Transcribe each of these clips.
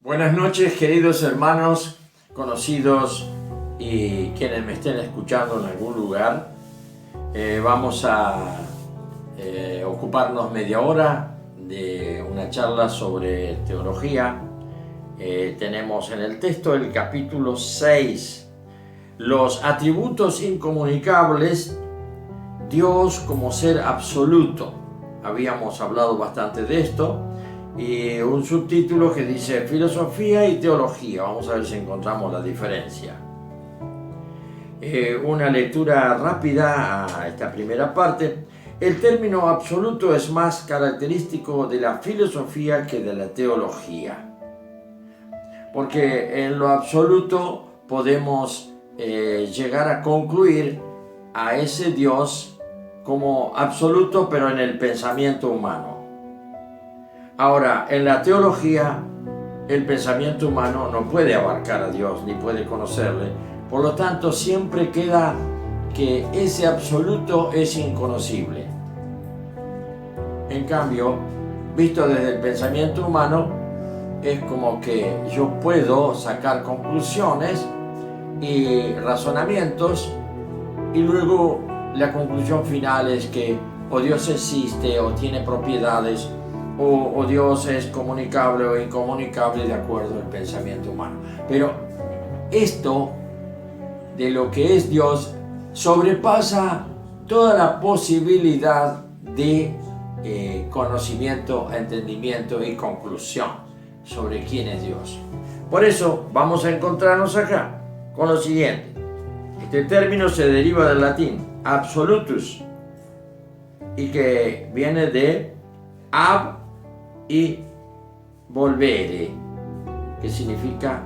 Buenas noches, queridos hermanos, conocidos y quienes me estén escuchando en algún lugar. Vamos a ocuparnos media hora de una charla sobre teología. Tenemos en el texto el capítulo 6, los atributos incomunicables, Dios como ser absoluto. Habíamos hablado bastante de esto. Y un subtítulo que dice filosofía y teología. Vamos a ver si encontramos la diferencia. Una lectura rápida a esta primera parte. El término absoluto es más característico de la filosofía que de la teología, porque en lo absoluto podemos llegar a concluir a ese Dios como absoluto, pero en el pensamiento humano. Ahora, en la teología, el pensamiento humano no puede abarcar a Dios ni puede conocerle. Por lo tanto, siempre queda que ese absoluto es inconocible. En cambio, visto desde el pensamiento humano, es como que yo puedo sacar conclusiones y razonamientos, y luego la conclusión final es que o Dios existe o tiene propiedades, o Dios es comunicable o incomunicable de acuerdo al pensamiento humano. Pero esto de lo que es Dios sobrepasa toda la posibilidad de conocimiento, entendimiento y conclusión sobre quién es Dios. Por eso vamos a encontrarnos acá con lo siguiente. Este término se deriva del latín absolutus y que viene de ab y volvere, que significa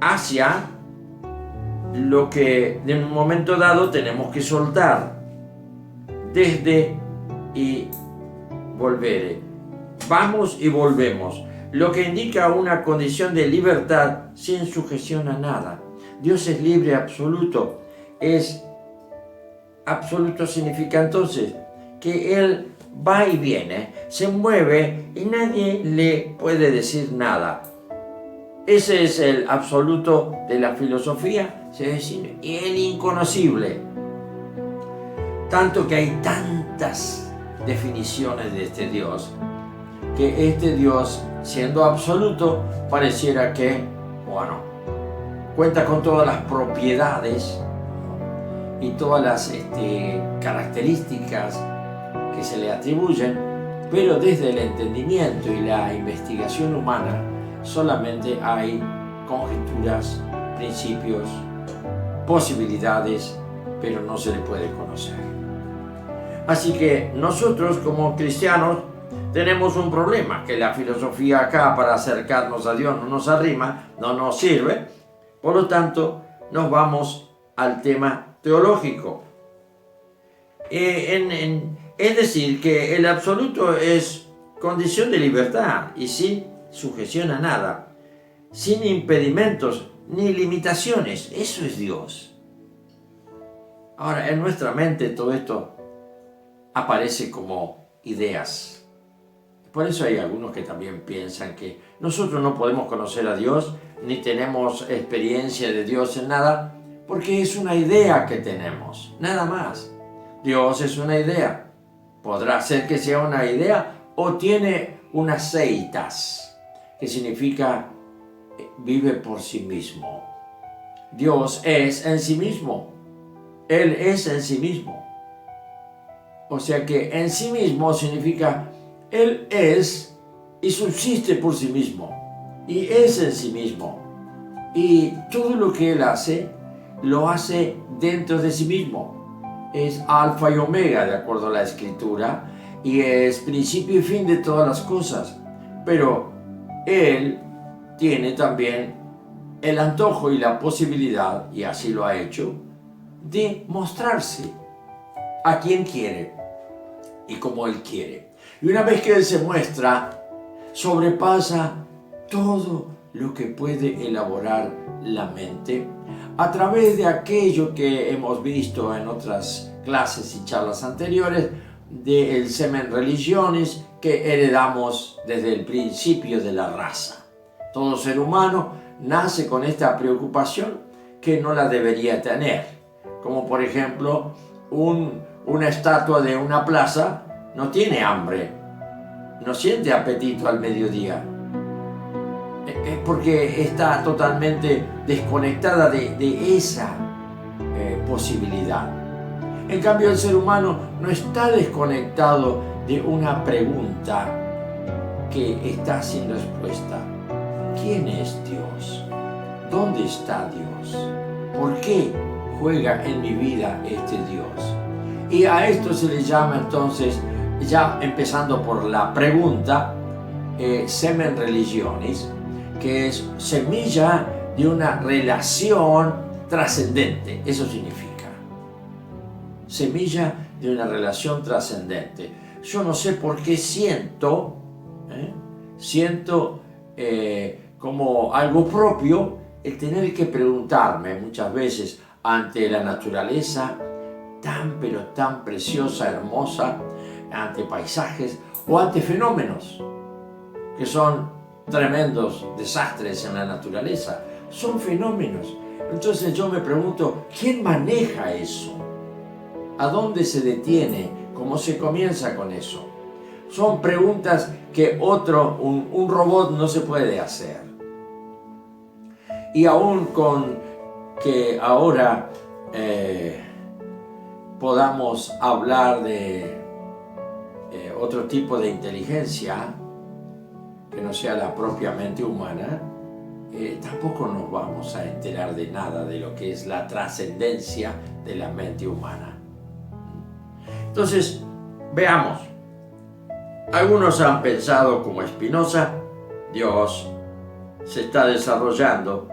hacia lo que en un momento dado tenemos que soltar, desde y volvere, vamos y volvemos, lo que indica una condición de libertad sin sujeción a nada. Dios es libre absoluto. Es absoluto significa entonces que Él va y viene, se mueve y nadie le puede decir nada. Ese es el absoluto de la filosofía, es decir, y el inconocible. Tanto que hay tantas definiciones de este Dios, que este Dios, siendo absoluto, pareciera que, cuenta con todas las propiedades y todas las características que se le atribuyen, pero desde el entendimiento y la investigación humana solamente hay conjeturas, principios, posibilidades, pero no se le puede conocer. Así que nosotros como cristianos tenemos un problema, que la filosofía acá para acercarnos a Dios no nos arrima, no nos sirve. Por lo tanto, nos vamos al tema teológico. Es decir, que el absoluto es condición de libertad y sin sujeción a nada, sin impedimentos ni limitaciones. Eso es Dios. Ahora, en nuestra mente todo esto aparece como ideas. Por eso hay algunos que también piensan que nosotros no podemos conocer a Dios, ni tenemos experiencia de Dios en nada, porque es una idea que tenemos, nada más. Dios es una idea. Podrá ser que sea una idea o tiene unas seitas, que significa vive por sí mismo. Dios es en sí mismo. Él es en sí mismo. O sea que en sí mismo significa Él es y subsiste por sí mismo. Y es en sí mismo. Y todo lo que Él hace, lo hace dentro de sí mismo. Es alfa y omega, de acuerdo a la escritura, y es principio y fin de todas las cosas. Pero Él tiene también el antojo y la posibilidad, y así lo ha hecho, de mostrarse a quien quiere y como Él quiere. Y una vez que Él se muestra, sobrepasa todo lo que puede elaborar la mente a través de aquello que hemos visto en otras clases y charlas anteriores, del semen religiones que heredamos desde el principio de la raza. Todo ser humano nace con esta preocupación que no la debería tener. Como por ejemplo, una estatua de una plaza no tiene hambre, no siente apetito al mediodía. Es porque está totalmente desconectada de esa posibilidad. En cambio, el ser humano no está desconectado de una pregunta que está sin respuesta. ¿Quién es Dios? ¿Dónde está Dios? ¿Por qué juega en mi vida este Dios? Y a esto se le llama entonces, ya empezando por la pregunta, semen religionis, que es semilla de una relación trascendente. Eso significa. Semilla de una relación trascendente. Yo no sé por qué siento como algo propio el tener que preguntarme muchas veces ante la naturaleza tan pero tan preciosa, hermosa, ante paisajes o ante fenómenos que son tremendos desastres en la naturaleza. Son fenómenos. Entonces yo me pregunto, ¿quién maneja eso? ¿A dónde se detiene? ¿Cómo se comienza con eso? Son preguntas que un robot no se puede hacer. Y aún con que ahora podamos hablar de otro tipo de inteligencia que no sea la propia mente humana, tampoco nos vamos a enterar de nada de lo que es la trascendencia de la mente humana. Entonces, veamos. Algunos han pensado como Spinoza, Dios se está desarrollando.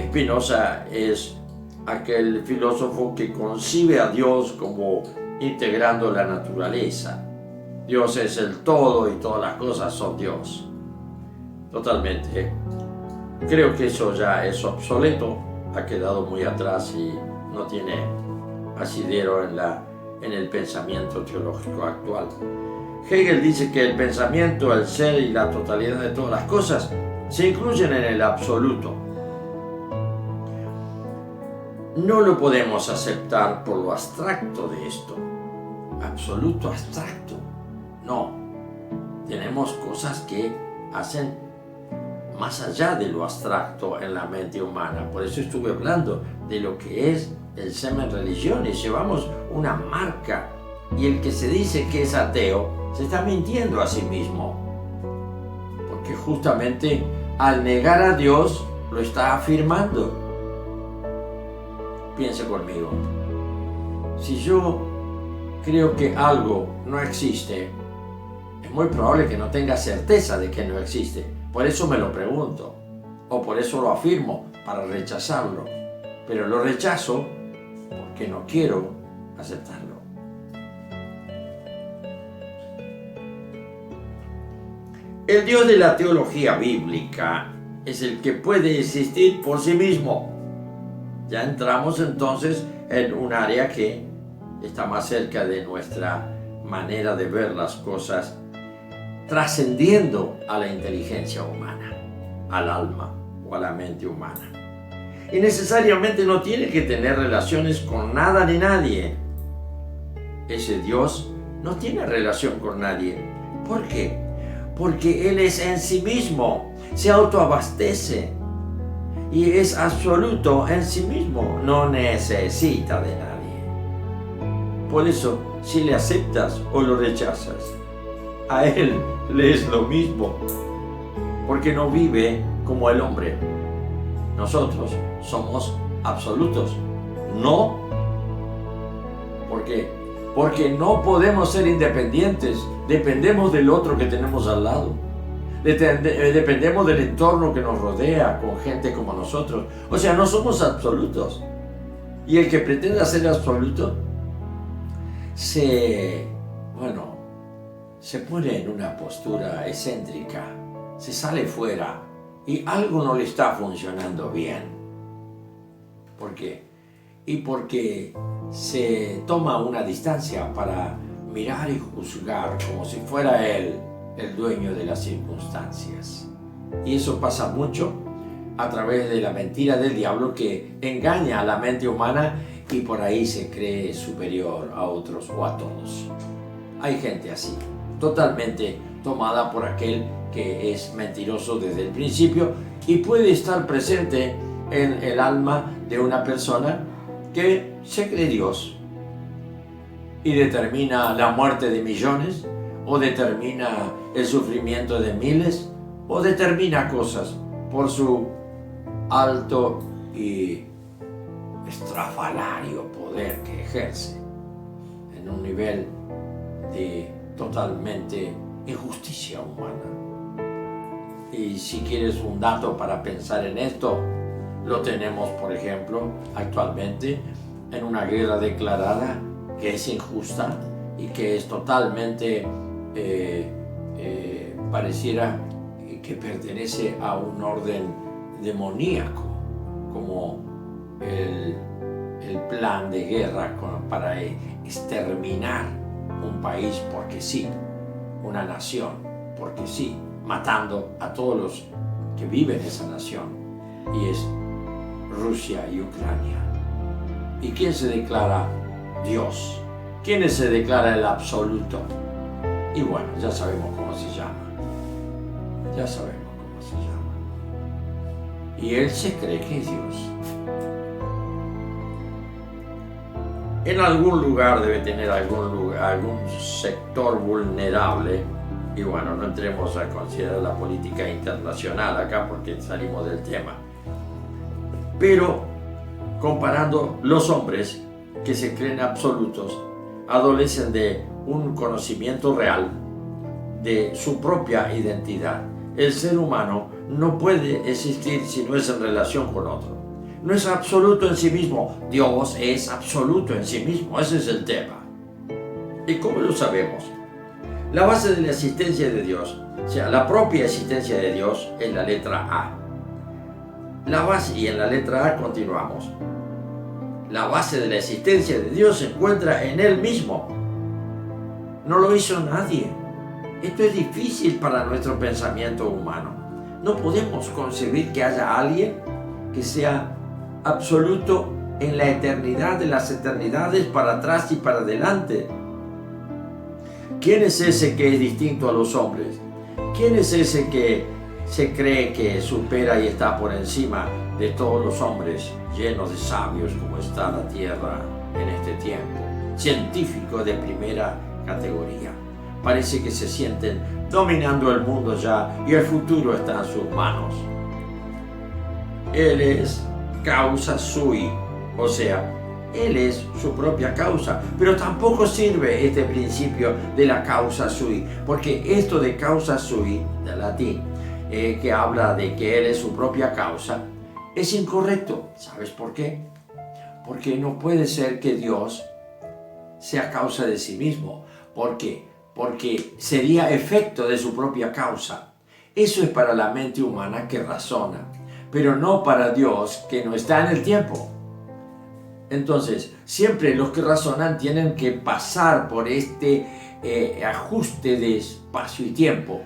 Spinoza es aquel filósofo que concibe a Dios como integrando la naturaleza. Dios es el todo y todas las cosas son Dios. Totalmente. Creo que eso ya es obsoleto, ha quedado muy atrás y no tiene asidero en el pensamiento teológico actual. Hegel dice que el pensamiento, el ser y la totalidad de todas las cosas se incluyen en el absoluto. No lo podemos aceptar por lo abstracto de esto. Absoluto abstracto. No. Tenemos cosas que hacen más allá de lo abstracto en la mente humana. Por eso estuve hablando de lo que es el semen religiones. Llevamos una marca y el que se dice que es ateo se está mintiendo a sí mismo. Porque justamente al negar a Dios lo está afirmando. Piense conmigo. Si yo creo que algo no existe, es muy probable que no tenga certeza de que no existe. Por eso me lo pregunto, o por eso lo afirmo, para rechazarlo. Pero lo rechazo porque no quiero aceptarlo. El Dios de la teología bíblica es el que puede existir por sí mismo. Ya entramos entonces en un área que está más cerca de nuestra manera de ver las cosas, trascendiendo a la inteligencia humana, al alma o a la mente humana. Y necesariamente no tiene que tener relaciones con nada ni nadie. Ese Dios no tiene relación con nadie. ¿Por qué? Porque Él es en sí mismo, se autoabastece y es absoluto en sí mismo, no necesita de nadie. Por eso, si le aceptas o lo rechazas, a Él le es lo mismo, porque no vive como el hombre. Nosotros somos absolutos. No. ¿Por qué? Porque no podemos ser independientes. Dependemos del otro que tenemos al lado. Dependemos del entorno que nos rodea con gente como nosotros. O sea, no somos absolutos. Y el que pretenda ser absoluto se pone en una postura excéntrica, se sale fuera y algo no le está funcionando bien. ¿Por qué? Y porque se toma una distancia para mirar y juzgar como si fuera él el dueño de las circunstancias. Y eso pasa mucho a través de la mentira del diablo, que engaña a la mente humana y por ahí se cree superior a otros o a todos. Hay gente así, totalmente tomada por aquel que es mentiroso desde el principio, y puede estar presente en el alma de una persona que se cree Dios y determina la muerte de millones, o determina el sufrimiento de miles, o determina cosas por su alto y estrafalario poder que ejerce en un nivel de totalmente injusticia humana. Y si quieres un dato para pensar en esto, lo tenemos, por ejemplo, actualmente en una guerra declarada que es injusta y que es totalmente pareciera que pertenece a un orden demoníaco, como el plan de guerra para exterminar un país porque sí, una nación porque sí, matando a todos los que viven en esa nación, y es Rusia y Ucrania. ¿Y quién se declara Dios? ¿Quién se declara el absoluto? Y bueno, ya sabemos cómo se llama. Ya sabemos cómo se llama. Y él se cree que es Dios. En algún lugar debe tener algún sector vulnerable. Y bueno, no entremos a considerar la política internacional acá porque salimos del tema. Pero comparando, los hombres que se creen absolutos adolecen de un conocimiento real de su propia identidad. El ser humano no puede existir si no es en relación con otro. No es absoluto en sí mismo. Dios es absoluto en sí mismo. Ese es el tema. ¿Y cómo lo sabemos? La base de la existencia de Dios, o sea, la propia existencia de Dios, es la letra A. La base, y en la letra A continuamos. La base de la existencia de Dios se encuentra en Él mismo. No lo hizo nadie. Esto es difícil para nuestro pensamiento humano. No podemos concebir que haya alguien que sea absoluto en la eternidad de las eternidades, para atrás y para adelante. ¿Quién es ese que es distinto a los hombres? ¿Quién es ese que se cree que supera y está por encima de todos los hombres, llenos de sabios como está la tierra en este tiempo? Científicos de primera categoría. Parece que se sienten dominando el mundo ya y el futuro está en sus manos. Él es causa sui, o sea, Él es su propia causa, pero tampoco sirve este principio de la causa sui, porque esto de causa sui, del latín, que habla de que Él es su propia causa, es incorrecto. ¿Sabes por qué? Porque no puede ser que Dios sea causa de sí mismo. ¿Por qué? Porque sería efecto de su propia causa. Eso es para la mente humana que razona, pero no para Dios, que no está en el tiempo. Entonces, siempre los que razonan tienen que pasar por este ajuste de espacio y tiempo.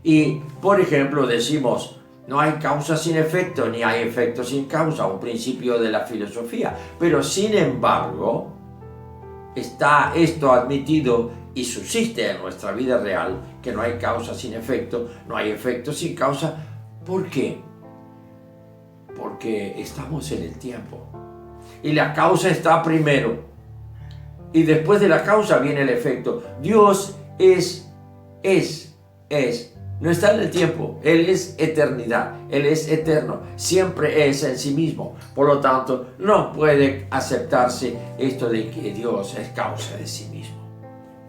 Y, por ejemplo, decimos, no hay causa sin efecto, ni hay efecto sin causa, un principio de la filosofía. Pero, sin embargo, está esto admitido y subsiste en nuestra vida real, que no hay causa sin efecto, no hay efecto sin causa. ¿Por qué? Porque estamos en el tiempo. Y la causa está primero. Y después de la causa viene el efecto. Dios es. No está en el tiempo. Él es eternidad. Él es eterno. Siempre es en sí mismo. Por lo tanto, no puede aceptarse esto de que Dios es causa de sí mismo.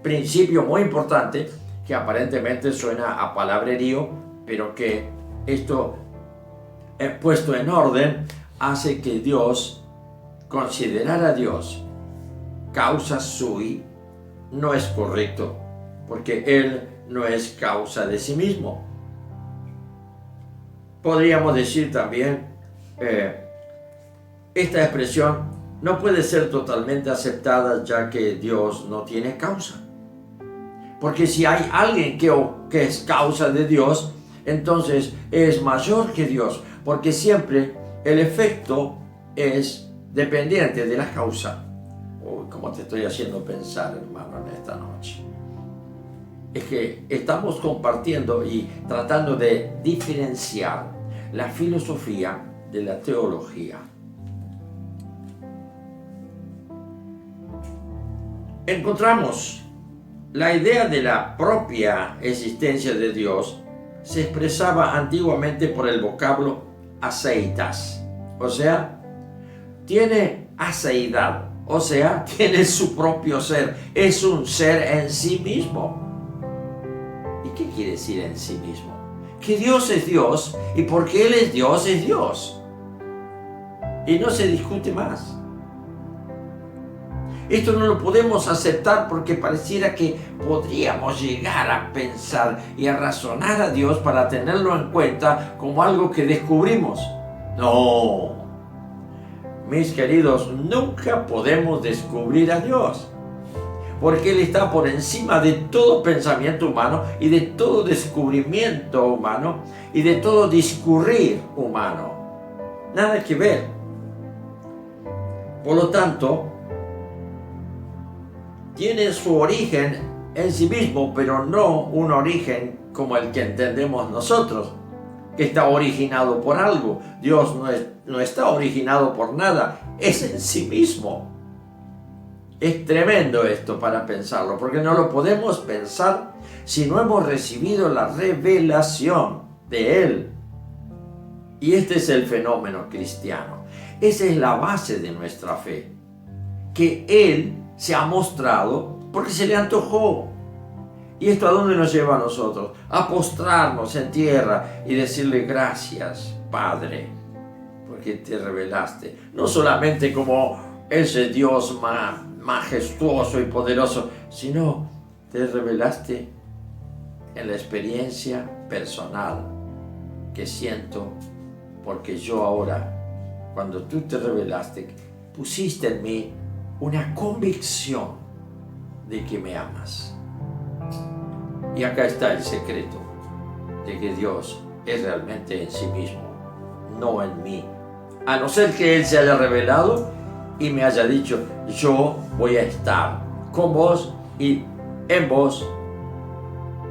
Principio muy importante que aparentemente suena a palabrerío, pero que esto puesto en orden hace que Dios, considerar a Dios causa sui, no es correcto, porque Él no es causa de sí mismo. Podríamos decir también, esta expresión no puede ser totalmente aceptada, ya que Dios no tiene causa. Porque si hay alguien que es causa de Dios, entonces es mayor que Dios, porque siempre el efecto es dependiente de la causa. Uy, ¿cómo te estoy haciendo pensar, hermano, en esta noche? Es que estamos compartiendo y tratando de diferenciar la filosofía de la teología. Encontramos la idea de la propia existencia de Dios se expresaba antiguamente por el vocablo aceitas, o sea, tiene aceidad, o sea, tiene su propio ser, es un ser en sí mismo. ¿Y qué quiere decir en sí mismo? Que Dios es Dios y porque Él es Dios, y no se discute más. Esto no lo podemos aceptar porque pareciera que podríamos llegar a pensar y a razonar a Dios para tenerlo en cuenta como algo que descubrimos. No, mis queridos, nunca podemos descubrir a Dios, porque Él está por encima de todo pensamiento humano y de todo descubrimiento humano y de todo discurrir humano. Nada que ver. Por lo tanto, tiene su origen en sí mismo, pero no un origen como el que entendemos nosotros, que está originado por algo. Dios no está originado por nada, es en sí mismo. Es tremendo esto para pensarlo, porque no lo podemos pensar si no hemos recibido la revelación de Él. Y este es el fenómeno cristiano. Esa es la base de nuestra fe, que Él se ha mostrado porque se le antojó. ¿Y esto a dónde nos lleva a nosotros? A postrarnos en tierra y decirle gracias, Padre, porque te revelaste. No solamente como ese Dios majestuoso y poderoso, sino te revelaste en la experiencia personal que siento, porque yo ahora, cuando tú te revelaste, pusiste en mí una convicción de que me amas. Y acá está el secreto de que Dios es realmente en sí mismo, no en mí. A no ser que Él se haya revelado y me haya dicho, yo voy a estar con vos y en vos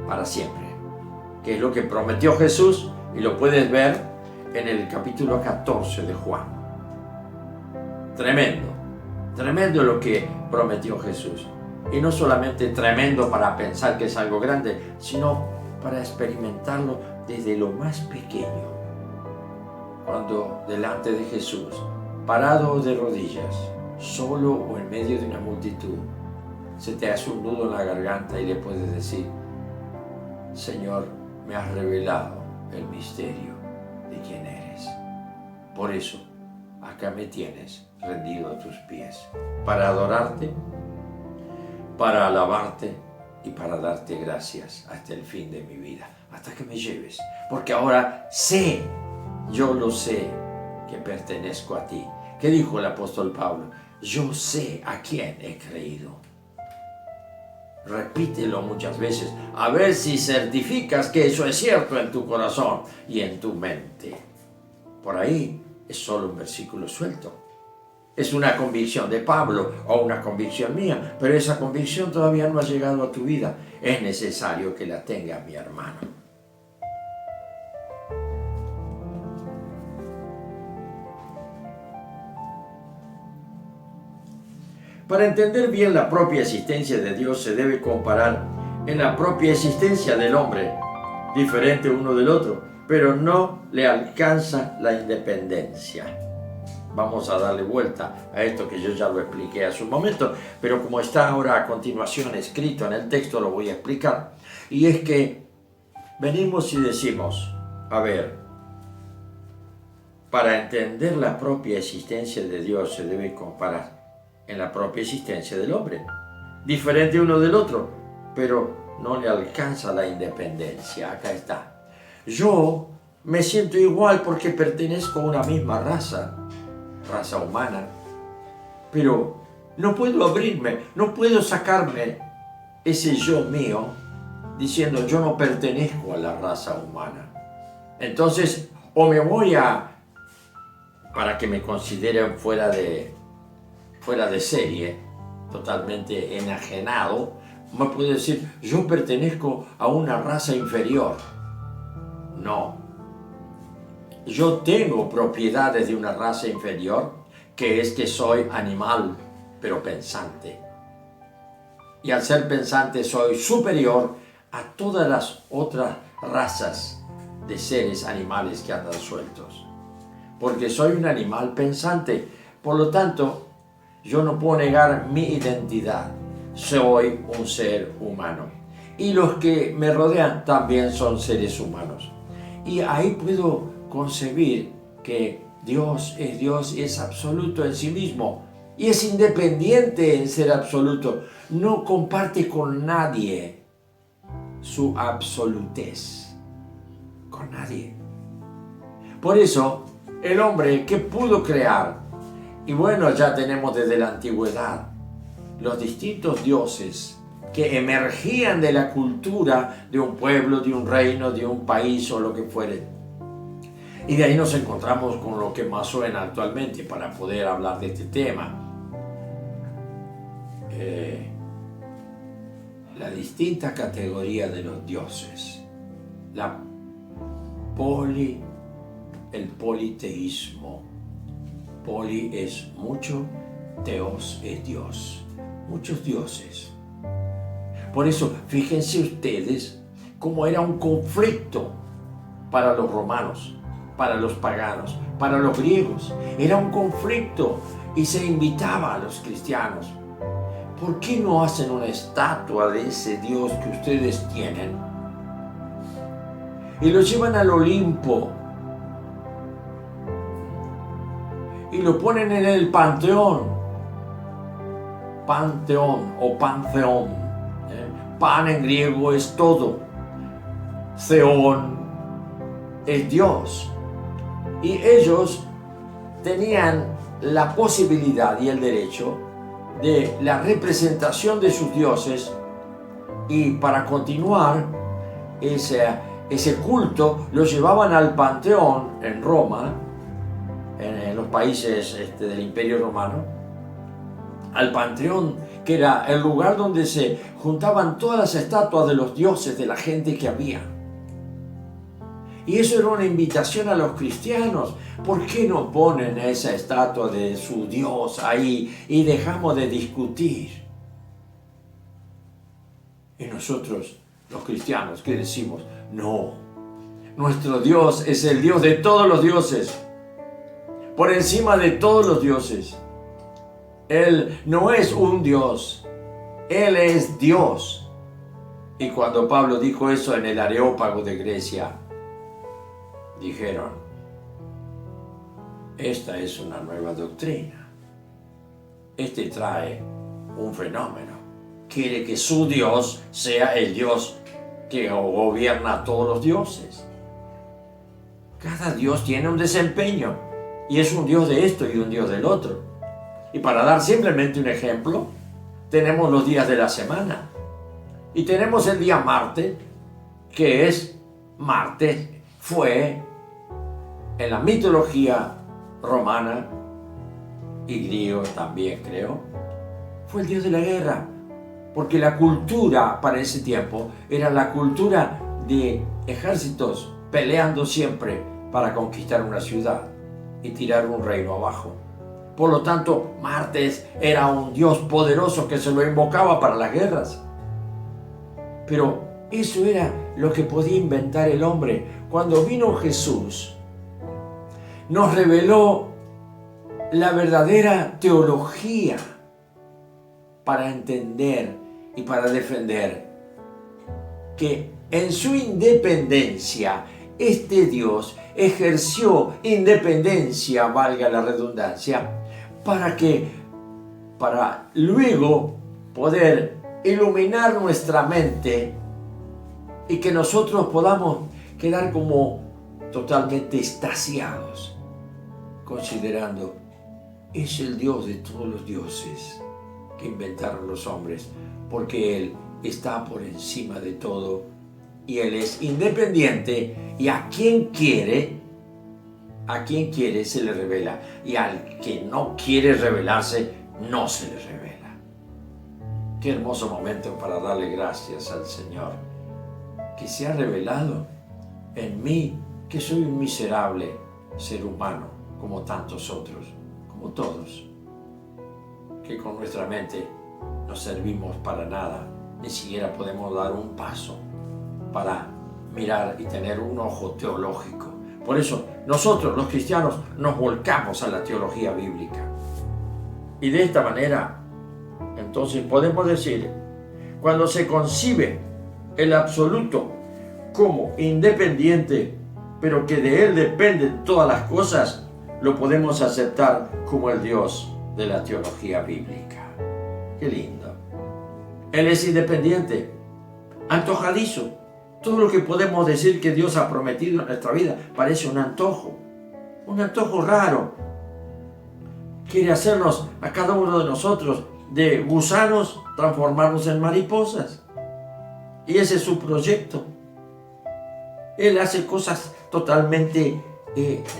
para siempre. Que es lo que prometió Jesús y lo puedes ver en el capítulo 14 de Juan. Tremendo. Tremendo lo que prometió Jesús. Y no solamente tremendo para pensar que es algo grande, sino para experimentarlo desde lo más pequeño. Cuando delante de Jesús, parado de rodillas, solo o en medio de una multitud, se te hace un nudo en la garganta y le puedes decir, Señor, me has revelado el misterio de quién eres. Por eso, acá me tienes rendido a tus pies, para adorarte, para alabarte y para darte gracias hasta el fin de mi vida, hasta que me lleves, porque ahora sé, yo lo sé, que pertenezco a ti. ¿Qué dijo el apóstol Pablo? Yo sé a quién he creído. Repítelo muchas veces, a ver si certificas que eso es cierto en tu corazón y en tu mente. Por ahí es solo un versículo suelto. Es una convicción de Pablo o una convicción mía, pero esa convicción todavía no ha llegado a tu vida. Es necesario que la tenga mi hermano. Para entender bien la propia existencia de Dios se debe comparar en la propia existencia del hombre, diferente uno del otro, pero no le alcanza la independencia. Vamos a darle vuelta a esto que yo ya lo expliqué hace un momento, pero como está ahora a continuación escrito en el texto, lo voy a explicar. Y es que venimos y decimos, a ver, para entender la propia existencia de Dios se debe comparar en la propia existencia del hombre, diferente uno del otro, pero no le alcanza la independencia. Acá está. Yo me siento igual porque pertenezco a una misma raza humana, pero no puedo abrirme, no puedo sacarme ese yo mío, diciendo yo no pertenezco a la raza humana. Entonces, o me voy para que me consideren fuera de serie, totalmente enajenado, me puede decir, yo pertenezco a una raza inferior. No. Yo tengo propiedades de una raza inferior, que es que soy animal, pero pensante. Y al ser pensante soy superior a todas las otras razas de seres animales que andan sueltos. Porque soy un animal pensante. Por lo tanto, yo no puedo negar mi identidad. Soy un ser humano. Y los que me rodean también son seres humanos. Y ahí puedo concebir que Dios y es absoluto en sí mismo. Y es independiente en ser absoluto. No comparte con nadie su absolutez. Con nadie. Por eso, el hombre que pudo crear, y bueno, ya tenemos desde la antigüedad los distintos dioses que emergían de la cultura de un pueblo, de un reino, de un país o lo que fuere. Y de ahí nos encontramos con lo que más suena actualmente para poder hablar de este tema. La distinta categoría de los dioses. El politeísmo. Poli es mucho, teos es Dios. Muchos dioses. Por eso, fíjense ustedes cómo era un conflicto para los romanos, para los paganos, para los griegos. Era un conflicto y se invitaba a los cristianos. ¿Por qué no hacen una estatua de ese Dios que ustedes tienen? Y lo llevan al Olimpo y lo ponen en el Panteón. Panteón o Pantheon. Pan en griego es todo. Theon es Dios. Y ellos tenían la posibilidad y el derecho de la representación de sus dioses, y para continuar ese culto lo llevaban al Panteón en Roma, en los países del Imperio Romano, al Panteón, que era el lugar donde se juntaban todas las estatuas de los dioses de la gente que había. Y eso era una invitación a los cristianos. ¿Por qué no ponen esa estatua de su Dios ahí y dejamos de discutir? Y nosotros, los cristianos, ¿qué decimos? No, nuestro Dios es el Dios de todos los dioses, por encima de todos los dioses. Él no es un Dios, Él es Dios. Y cuando Pablo dijo eso en el Areópago de Grecia, dijeron, esta es una nueva doctrina. Este trae un fenómeno. Quiere que su Dios sea el Dios que gobierna a todos los dioses. Cada Dios tiene un desempeño y es un Dios de esto y un Dios del otro. Y para dar simplemente un ejemplo, tenemos los días de la semana. Y tenemos el día martes, que es martes, fue en la mitología romana y griego también, creo, fue el dios de la guerra, porque la cultura para ese tiempo era la cultura de ejércitos peleando siempre para conquistar una ciudad y tirar un reino abajo. Por lo tanto, Martes era un dios poderoso que se lo invocaba para las guerras. Pero eso era lo que podía inventar el hombre. Cuando vino Jesús, nos reveló la verdadera teología para entender y para defender que en su independencia este Dios ejerció independencia, valga la redundancia, para luego poder iluminar nuestra mente y que nosotros podamos quedar como totalmente extasiados, considerando, es el Dios de todos los dioses que inventaron los hombres, porque Él está por encima de todo y Él es independiente y a quien quiere se le revela y al que no quiere revelarse no se le revela. Qué hermoso momento para darle gracias al Señor que se ha revelado en mí, que soy un miserable ser humano como tantos otros, como todos, que con nuestra mente no servimos para nada, ni siquiera podemos dar un paso para mirar y tener un ojo teológico. Por eso nosotros los cristianos nos volcamos a la teología bíblica. Y de esta manera, entonces podemos decir, cuando se concibe el absoluto como independiente, pero que de Él dependen todas las cosas, lo podemos aceptar como el Dios de la teología bíblica. Qué lindo. Él es independiente, antojadizo. Todo lo que podemos decir que Dios ha prometido en nuestra vida parece un antojo raro. Quiere hacernos a cada uno de nosotros de gusanos, transformarnos en mariposas. Y ese es su proyecto. Él hace cosas totalmente,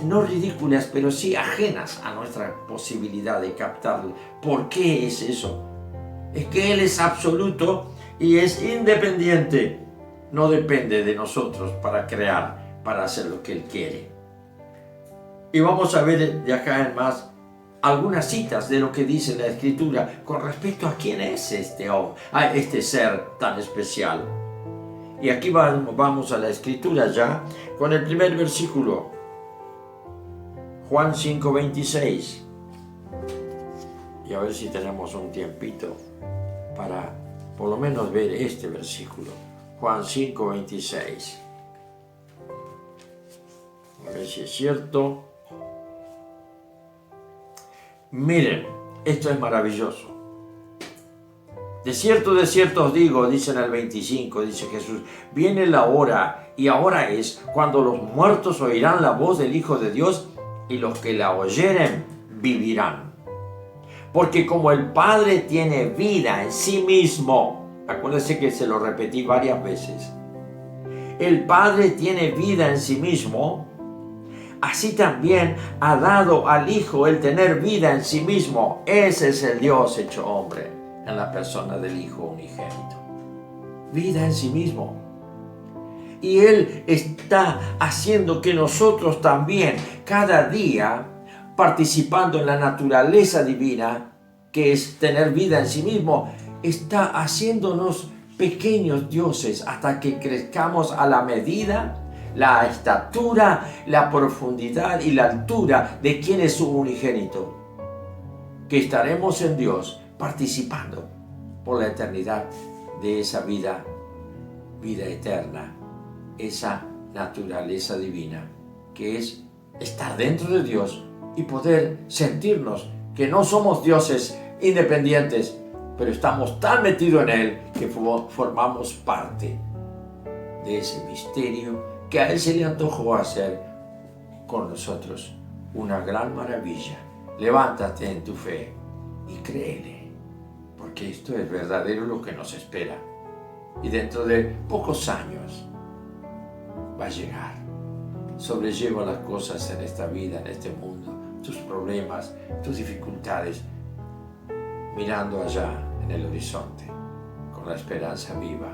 no ridículas, pero sí ajenas a nuestra posibilidad de captarlo. ¿Por qué es eso? Es que Él es absoluto y es independiente. No depende de nosotros para crear, para hacer lo que Él quiere. Y vamos a ver de acá en más algunas citas de lo que dice la Escritura con respecto a quién es este ser tan especial. Y aquí vamos a la Escritura ya con el primer versículo, Juan 5:26. Y a ver si tenemos un tiempito para por lo menos ver este versículo. Juan 5:26. A ver si es cierto. Miren, esto es maravilloso. De cierto os digo, dice en el 25, dice Jesús, viene la hora, y ahora es, cuando los muertos oirán la voz del Hijo de Dios, y los que la oyeren vivirán. Porque como el Padre tiene vida en sí mismo, acuérdense que se lo repetí varias veces, el Padre tiene vida en sí mismo, así también ha dado al Hijo el tener vida en sí mismo. Ese es el Dios hecho hombre en la persona del Hijo unigénito. Vida en sí mismo. Y Él está haciendo que nosotros también, cada día, participando en la naturaleza divina, que es tener vida en sí mismo, está haciéndonos pequeños dioses hasta que crezcamos a la medida, la estatura, la profundidad y la altura de quien es su unigénito, que estaremos en Dios participando por la eternidad de esa vida eterna, esa naturaleza divina, que es estar dentro de Dios y poder sentirnos que no somos dioses independientes, pero estamos tan metidos en Él que formamos parte de ese misterio que a Él se le antojó hacer con nosotros. Una gran maravilla. Levántate en tu fe y créele, porque esto es verdadero lo que nos espera. Y dentro de pocos años va a llegar. Sobrelleva las cosas en esta vida, en este mundo, tus problemas, tus dificultades, mirando allá en el horizonte, con la esperanza viva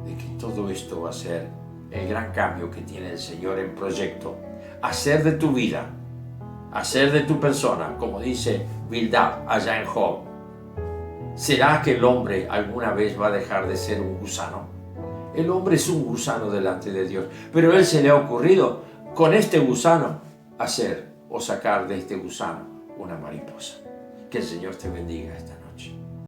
de que todo esto va a ser el gran cambio que tiene el Señor en proyecto, hacer de tu vida, hacer de tu persona, como dice Bildad allá en Job. ¿Será que el hombre alguna vez va a dejar de ser un gusano? El hombre es un gusano delante de Dios, pero a Él se le ha ocurrido con este gusano hacer o sacar de este gusano una mariposa. Que el Señor te bendiga esta noche.